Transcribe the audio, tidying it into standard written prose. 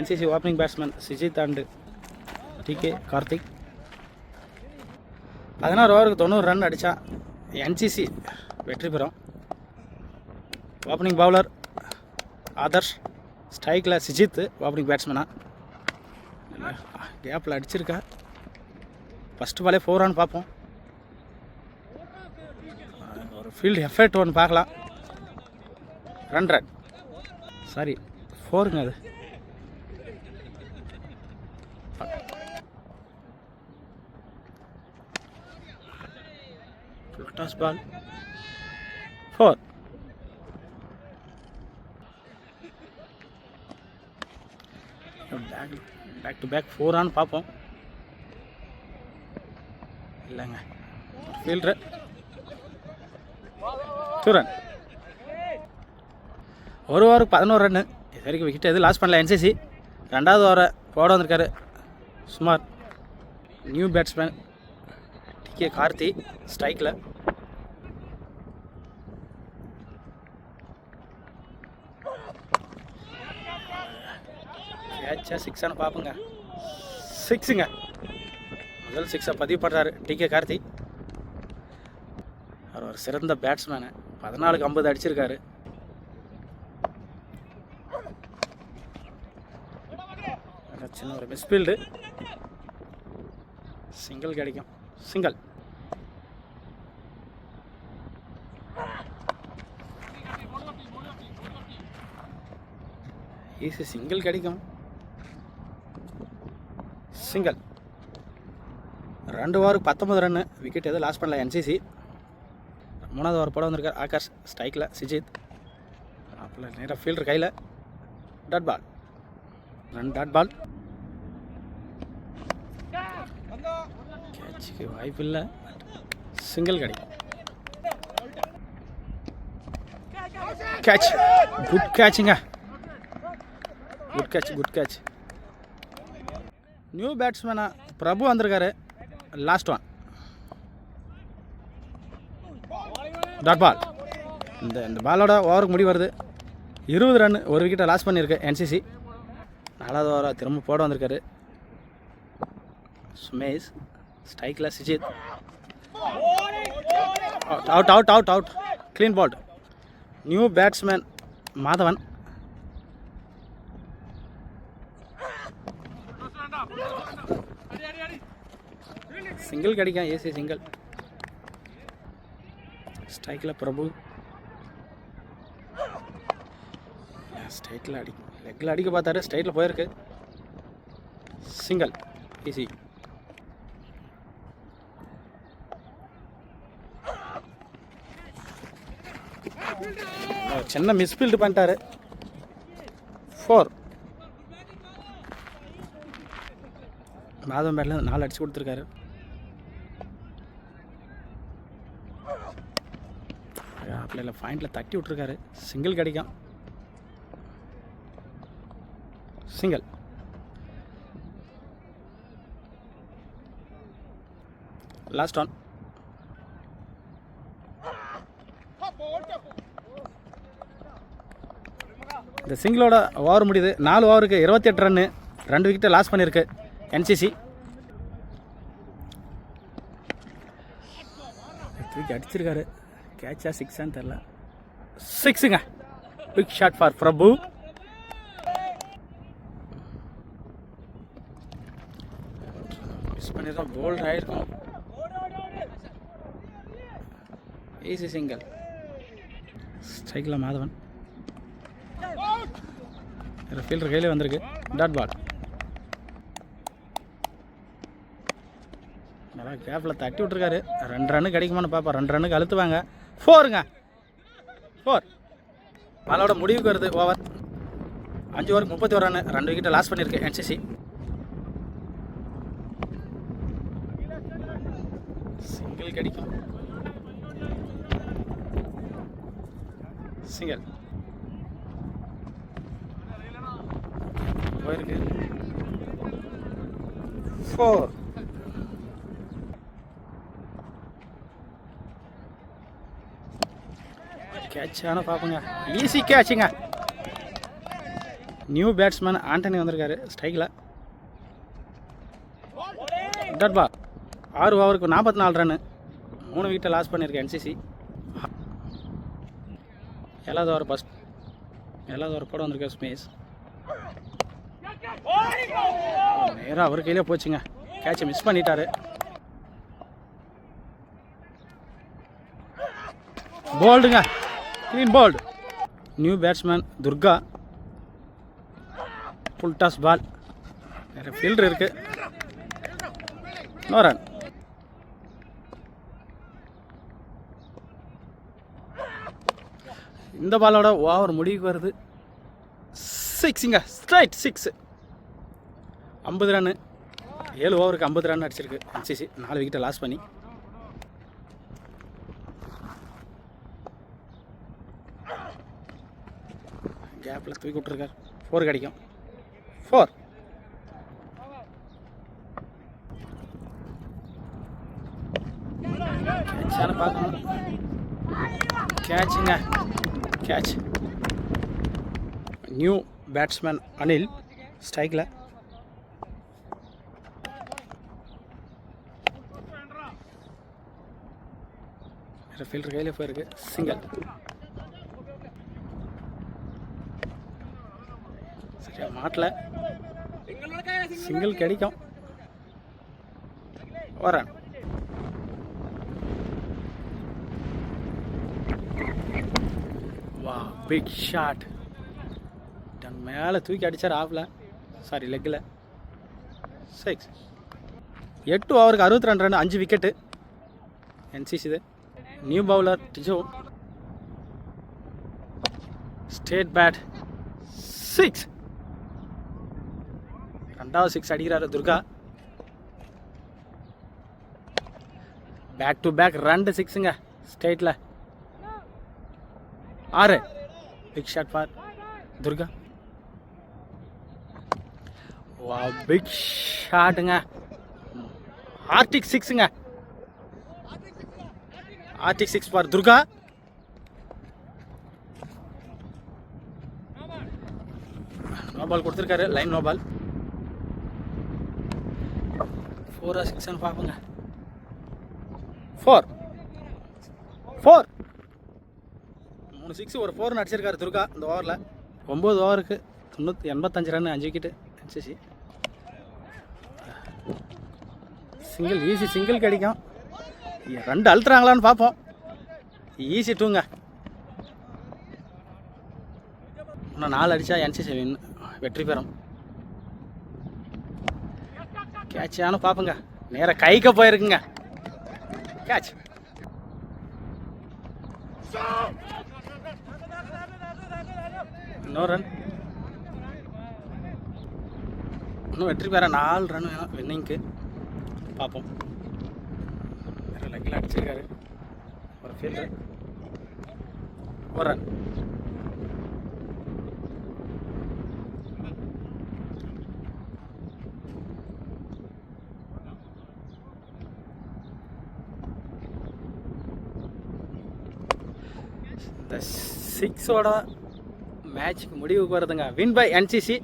NCC opening batsman Sijith and DK Karthik. 16 ஓவருக்கு 90 run அடித்தா NCC வெற்றி பெறும். ஓப்பனிங் பவுலர் ஆதர்ஷ், ஸ்ட்ரைக்கில் சிஜித் ஓப்பனிங் பேட்ஸ்மேனா. கேப்பில் அடிச்சிருக்கா. ஃபஸ்ட்டு பாலே 4 ரன் பார்ப்போம். ஒரு ஃபீல்டு எஃபெக்ட் ஒன்று பார்க்கலாம். ரன் சாரி 4ங்க அது. Toss ball 4. Back to back 4 run பார்ப்போம். இல்லைங்க, ஃபீல்டரு 2 ரன். ஒரு ஓவருக்கு 11 ரன்னு. இது வரைக்கும் விக்கெட் எதுவும் லாஸ் பண்ணல NCC. 2வது ஓவரை போட வந்திருக்காரு சுமார் நியூ பேட்ஸ்மேன் டிகே கார்த்தி ஸ்ட்ரைக்கில். கேட்சா 6 பார்ப்போங்க. 6ங்க. முதல் 6 பதிவு பண்ணுறாரு டிகே கார்த்தி. அவர் ஒரு சிறந்த பேட்ஸ்மேனு. 14க்கு 50 அடிச்சிருக்காரு. சின்ன ஒரு மிஸ்ஃபீல்டு. சிங்கிள் கிடைக்கும். சிங்கிள். ஈஸி சிங்கிள் கிடைக்கும். சிங்கிள். 2 ஓவருக்கு 19 ரன்னு. விக்கெட் எதுவும் லாஸ் பண்ணல NCC. 3வது ஓவர் போட வந்திருக்கார் ஆகாஷ் ஸ்ட்ரைக்கில் சிஜித். அப்போ நேராக ஃபீல்டர் கையில். Dot ball. 2 dot ball. கேட்சுக்கு வாய்ப்பு இல்லை. சிங்கிள் கிடைக்கும். கேட்ச். குட் கேட்சுங்க. Good catch. நியூ பேட்ஸ்மேனா பிரபு வந்திருக்காரு. Last one. Dot ball. இந்த பாலோட ஓவருக்கு முடி வருது. 20 ரன். ஒரு விக்கெட்டை லாஸ் பண்ணியிருக்கு NCC. 4வது ஓவராக திரும்ப போட வந்திருக்காரு சுமேஷ் ஸ்ட்ரைக்கில் Sijith. Out. Clean bowled. New batsman Madhavan. Single கிடைக்கும். Easy single. ஸ்ட்ரைக்கில் பிரபு. ஸ்ட்ரைட்டில் லெக்கில் அடிக்க பார்த்தாரு. ஸ்ட்ரைட்டில் போயிருக்கு. சிங்கிள். ஈஸி. சின்ன மிஸ்ஃபீல்டு பண்ணிட்டாரு. 4. மாதவன் பேட்டில் 4 அடிச்சு கொடுத்துருக்காரு. அப்படியே பாயிண்டில் தட்டி விட்ருக்காரு. சிங்கிள் கிடைக்கும். சிங்கிள். Last one. இந்த சிங்கிளோட ஓவர் முடியுது. 4 ஓவருக்கு 28 ரன்னு. 2 விக்கெட்டை லாஸ் பண்ணியிருக்கு NCC. தூக்கி அடிச்சிருக்காரு. கேட்சா 6ஆன்னு தெரில. 6ங்க. Big shot for Prabhu. Miss பண்ணி தான் போல்ட் ஆகிருக்கும். Easy single. ஸ்ட்ரைக்கில் மாதவன். ஃபீல்டர் கையிலே வந்திருக்கு. Dot ball. நல்லா கேப்பில் தட்டி விட்ருக்காரு. 2 ரன்னு கிடைக்குமான்னு பார்ப்போம். 2 ரன்னுக்கு அழுத்துவாங்க. 4ங்க. 4. பாலோட முடிவுக்கு வருது ஓவர். 5 ஓவருக்கு 31 ரன்னு. 2 விக்கெட்டை லாஸ் பண்ணியிருக்கு NCC. சிங்கிள் கிடைக்கும். சிங்கிள். போயிருக்கு. 4. கேட்சான பார்ப்போங்க. ஈஸி கேட்சுங்க. நியூ பேட்ஸ்மேன் ஆண்டனி வந்திருக்காரு ஸ்ட்ரைக்கில். Dot ball. 6 ஓவருக்கு 44 ரன்னு. 3 விக்கெட்டை லாஸ் பண்ணியிருக்கு என்சிசி. 7வது ஓவர் போட வந்திருக்காரு ஸ்மேஷ். நேராக அவர் கையிலே போச்சுங்க. கேட்சை மிஸ் பண்ணிட்டாரு. போல்டுங்க, clean bowled. New batsman Durga. Full toss ball. வேறு ஃபீல்டர் இருக்கு. No run. இந்த பாலோட ஓவர் முடிவுக்கு வருது. 6ங்க, ஸ்ட்ரைட் 6. 50 ரன்னு. 7 ஓவருக்கு 50 ரன் அடிச்சிருக்கு என்சிசி. 4 விக்கெட்டை லாஸ் பண்ணி. கேப்பில் தூக்கி விட்டுருக்கார். 4 கிடைக்கும். 4. கேட்சான பார்க்கணும். கேட்சுங்க, கேட்ச். நியூ பேட்ஸ்மேன் அனில் ஸ்ட்ரைக்கில். ஃபீல்டர் கையில் போயிருக்கு. சிங்கிள். சரியா மாட்டல. சிங்கிள் கிடைக்கும். வரேன். வா, பிக் ஷாட். மேலே தூக்கி அடித்தார் ஆஃபில், சாரி லெக்கில். 6. 8 ஓவருக்கு 62 ரன். 5 விக்கெட்டு என்சிசி. இது new bowler Tijo. Straight bat. 6. 2வது 6 அடிக்கிறாரு துர்கா. பேக் டு பேக் 2 6ங்க ஸ்டேட்டில். 6. Big shot for Durga. வா, பிக் ஷாட்டுங்க. ஆர்டிக் 6ங்க. ஆர்டிக் 6 ஃபார் துர்கா. நோ பால் கொடுத்துருக்காரு. Line no ball. 4 6 பார்ப்போங்க. 4. 3 6 ஒரு 4 அடிச்சிருக்காரு துர்கா இந்த ஓவரில். 9 ஓவருக்கு 85 run. 5 wicket NCC. Single, easy single கிடைக்கும். 2 அழுத்துறாங்களான்னு பார்ப்போம். ஈஸி 2ங்க. இன்னும் 4 அடித்தா என்சிசி வெற்றி பெறும். கேட்சானு பார்ப்போங்க. நேராக கைக்க போயிருக்குங்க. கேட்ச். இன்னொரு ரன். இன்னும் வெற்றி பெற 4 ரன் வேணும் வின்னிங்க்கு. பார்ப்போம். வேறு லக்கில் அடிச்சிருக்காரு ஒரு ஃபீல்டர். 1 ரன். இந்த 6ஓட மேட்சுக்கு முடிவுக்கு வருதுங்க. Win by NCC.